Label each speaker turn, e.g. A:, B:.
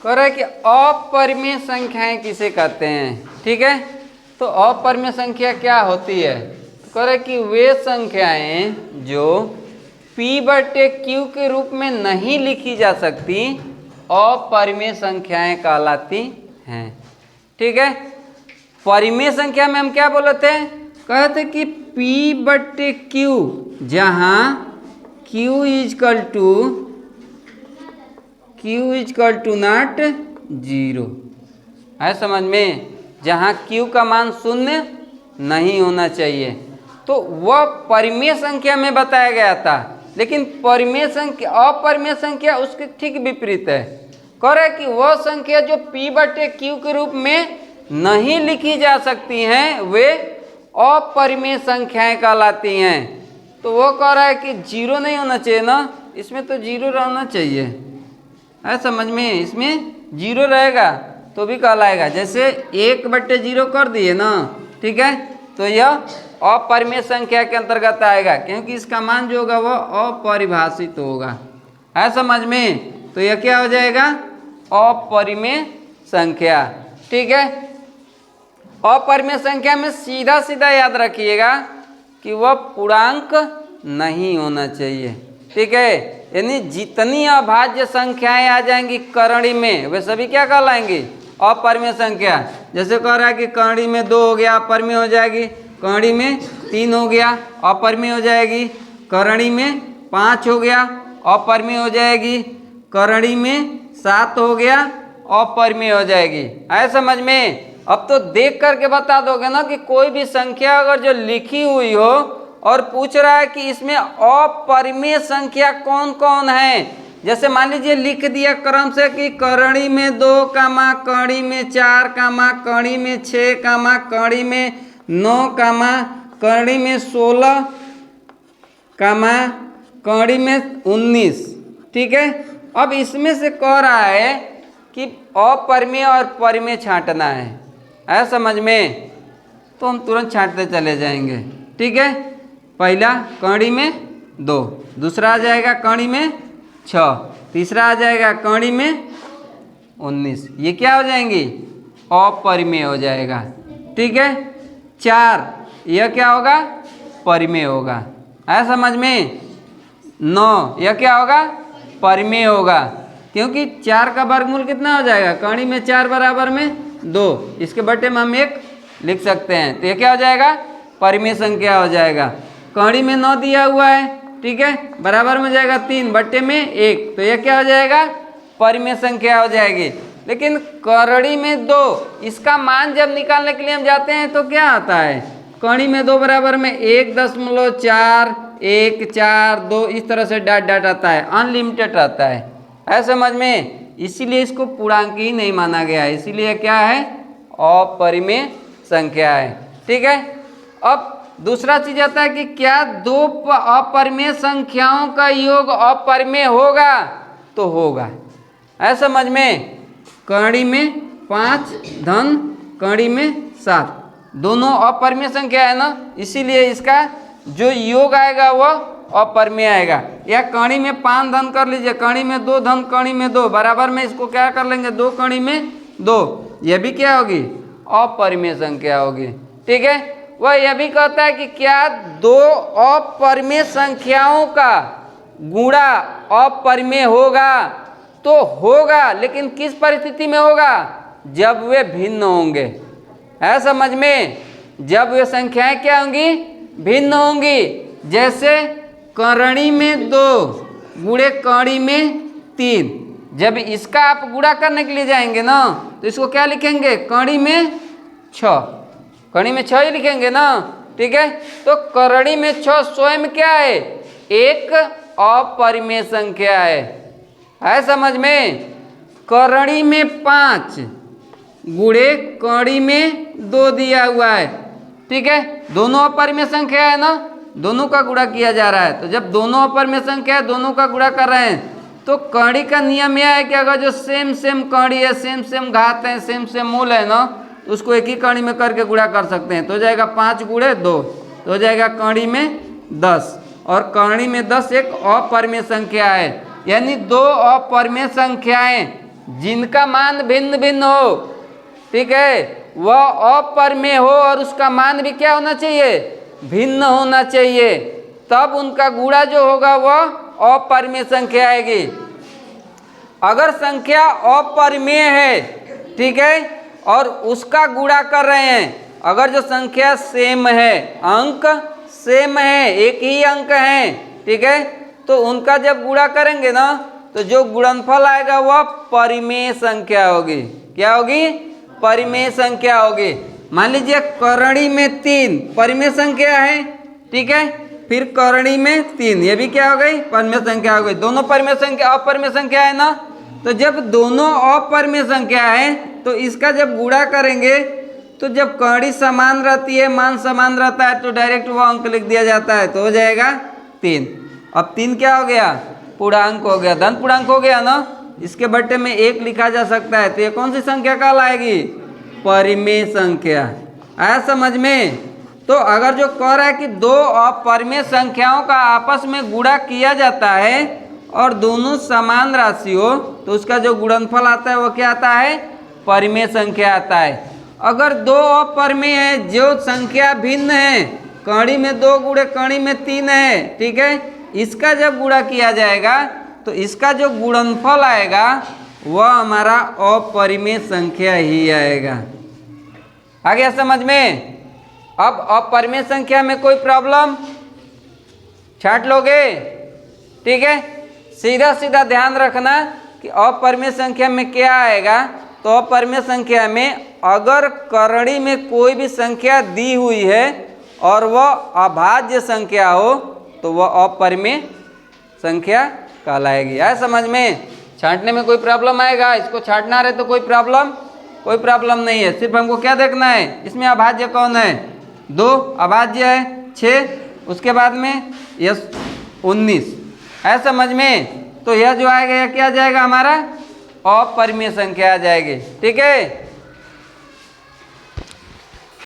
A: कह रहा है कि अपरिमेय संख्याएं किसे कहते हैं। ठीक है, तो अपरिमेय संख्या क्या होती है? तो कह रहा है कि वे संख्याएं जो P/Q के रूप में नहीं लिखी जा सकती अपरिमेय संख्याएं कहलाती हैं। ठीक है, परिमेय संख्या में हम क्या बोले थे? कहते कि P/Q जहां Q इजकल टू नॉट 0 है, समझ में? जहां Q का मान शून्य नहीं होना चाहिए, तो वह परिमेय संख्या में बताया गया था। लेकिन परिमेय संख्या, अपरिमेय संख्या उसके ठीक विपरीत है। कह रहा है कि वह संख्या जो P/Q के रूप में नहीं लिखी जा सकती हैं वे अपरिमेय संख्याएं कहलाती हैं। तो वो कह रहा है कि 0 नहीं होना चाहिए ना, इसमें तो 0 रहना चाहिए, है समझ में? इसमें 0 रहेगा तो भी कहलाएगा। जैसे 1/0 कर दिए ना, ठीक है, तो यह अपरिमेय संख्या के अंतर्गत आएगा, क्योंकि इसका मान जो होगा वह अपरिभाषित होगा, है समझ में? तो यह क्या हो जाएगा? अपरिमेय संख्या। ठीक है, अपरिमेय संख्या में सीधा सीधा याद रखिएगा कि वह पूर्णांक नहीं होना चाहिए। ठीक है, यानी जितनी अभाज्य संख्याएं आ जाएंगी करणी में वे सभी क्या कहलाएंगी? अपरिमेय संख्या। जैसे कह रहा है कि करणी में 2 हो गया, अपरिमेय हो जाएगी। करणी में 3 हो गया, अपरिमेय हो जाएगी। करणी में 5 हो गया, अपरिमेय हो जाएगी। करणी में 7 हो गया, अपरिमेय हो जाएगी, है समझ में? अब तो देख करके बता दोगे ना कि कोई भी संख्या अगर जो लिखी हुई हो और पूछ रहा है कि इसमें अपरिमेय संख्या कौन कौन है। जैसे मान लीजिए लिख दिया क्रम से कि करणी में 2, करणी में 4, करणी में 6, करणी में 9, करणी में 16, करणी में 19। ठीक है, अब इसमें से कह रहा है कि अपरिमेय और परिमेय छांटना है समझ में? तो हम तुरंत छांटते चले जाएंगे। ठीक है, पहला करणी में 2, दूसरा आ जाएगा करणी में 6, तीसरा आ जाएगा करणी में 19। ये क्या हो जाएंगी? अपरिमेय हो जाएगा। ठीक है, 4 यह क्या होगा? परिमेय होगा, है समझ में? 9 यह क्या होगा? परिमेय होगा, क्योंकि 4 का वर्गमूल कितना हो जाएगा? करणी में 4 बराबर में 2, इसके बट्टे में हम 1 लिख सकते हैं, तो ये क्या हो जाएगा? परिमेय संख्या हो जाएगा। करणी में 9 दिया हुआ है, ठीक है, बराबर में जाएगा 3 बट्टे में 1, तो ये क्या हो जाएगा? परिमेय संख्या हो जाएगी। लेकिन करणी में 2, इसका मान जब निकालने के लिए हम जाते हैं तो क्या आता है? करणी में 2 बराबर में 1.4, 1, 4, 2, इस तरह से डॉट डॉट आता है, अनलिमिटेड आता है समझ में? इसीलिए इसको पूर्णांक ही नहीं माना गया है, इसीलिए क्या है? अपरिमेय संख्या है। ठीक है, अब दूसरा चीज आता है कि क्या 2 अपरिमेय संख्याओं का योग अपरिमेय होगा? तो होगा, है समझ में? करणी में 5 धन करणी में 7 दोनों अपरिमेय संख्या है ना, इसीलिए इसका जो योग आएगा वह अपरिमेय आएगा। या करणी में 5 धन कर लीजिए, करणी में 2 धन करणी में 2 बराबर में इसको क्या कर लेंगे? 2 करणी में 2, यह भी क्या होगी? अपरिमेय संख्या होगी। ठीक है, वह यह भी कहता है कि क्या 2 अपरिमेय संख्याओं का गुणा अपरिमेय होगा? तो होगा, लेकिन किस परिस्थिति में होगा? जब वे भिन्न होंगे, है समझ में? जब वे संख्याएं क्या होंगी? भिन्न होंगी। जैसे करणी में 2 गुणे करणी में 3, जब इसका आप गुणा करने के लिए जाएंगे ना तो इसको क्या लिखेंगे? करणी में 6, करणी में 6 ही लिखेंगे ना। ठीक है, तो करणी में 6 स्वयं क्या है? एक अपरिमेय संख्या है समझ में? करणी में 5 गुणे करणी में 2 दिया हुआ है। ठीक है, दोनों अपरिमेय संख्या है ना, दोनों का गुणा किया जा रहा है। तो जब दोनों अपरिमेय संख्या है, दोनों का गुणा कर रहे हैं, तो करणी का नियम यह है कि अगर जो सेम करणी है, सेम घात है, सेम मूल है ना, तो उसको एक ही करणी में करके गुणा कर सकते हैं। तो हो जाएगा 5 गुणे 2, तो हो जाएगा करणी में 10, और करणी में 10 एक अपरिमेय संख्या है। यानी 2 अपरिमेय संख्याएं जिनका मान भिन्न भिन्न हो, ठीक है, वह अपरिमेय हो और उसका मान भी क्या होना चाहिए, भिन्न होना चाहिए, तब उनका गुणा जो होगा वह अपरिमेय संख्या आएगी। अगर संख्या अपरिमेय है, ठीक है, और उसका गुणा कर रहे हैं, अगर जो संख्या सेम है, अंक सेम है, एक ही अंक है, ठीक है, तो उनका जब गुणा करेंगे ना तो जो गुणनफल आएगा वह परिमेय संख्या होगी। क्या होगी, परिमेय संख्या होगी। मान लीजिए करणी में 3 परिमेय संख्या है, ठीक है, फिर करणी में 3, ये भी क्या हो गई, परिमेय संख्या हो गई। दोनों परिमेय संख्या अपरिमेय संख्या है ना, तो जब दोनों अपरिमेय संख्या है तो इसका जब गुणा करेंगे तो जब कड़ी समान रहती है, मान समान रहता है, तो डायरेक्ट वो अंक लिख दिया जाता है, तो हो जाएगा 3। अब 3 क्या हो गया, पूर्णांक हो गया, धन पूर्णांक हो गया ना, इसके बट्टे में 1 लिखा जा सकता है, तो ये कौन सी संख्या कहलाएगी, परिमेय संख्या। आया समझ में। तो अगर जो कह रहा है कि दो अपरिमेय संख्याओं का आपस में गुणा किया जाता है और दोनों समान राशि हो, तो उसका जो गुणनफल आता है वो क्या आता है, परिमेय संख्या आता है। अगर दो अपरिमेय है, जो संख्या भिन्न है, कड़ी में 2 गुणे कड़ी में 3 है, ठीक है, इसका जब गुणा किया जाएगा तो इसका जो गुणनफल आएगा वह हमारा अपरिमेय संख्या ही आएगा। आ गया समझ में। अब अपरिमेय संख्या में कोई प्रॉब्लम, छांट लोगे, ठीक है। सीधा सीधा ध्यान रखना कि अपरिमेय संख्या में क्या आएगा। तो अपरिमेय संख्या में अगर करणी में कोई भी संख्या दी हुई है और वह अभाज्य संख्या हो तो वह अपरिमेय संख्या कहलाएगी। आया समझ में। छांटने में कोई प्रॉब्लम आएगा, इसको छांटना रहे तो कोई प्रॉब्लम नहीं है। सिर्फ हमको क्या देखना है, इसमें अभाज्य कौन है, 2 अभाज्य है 6, उसके बाद में यस 19। है समझ में। तो यह जो आएगा यह क्या जाएगा, हमारा अपरिमेय संख्या आ जाएगी, ठीक है।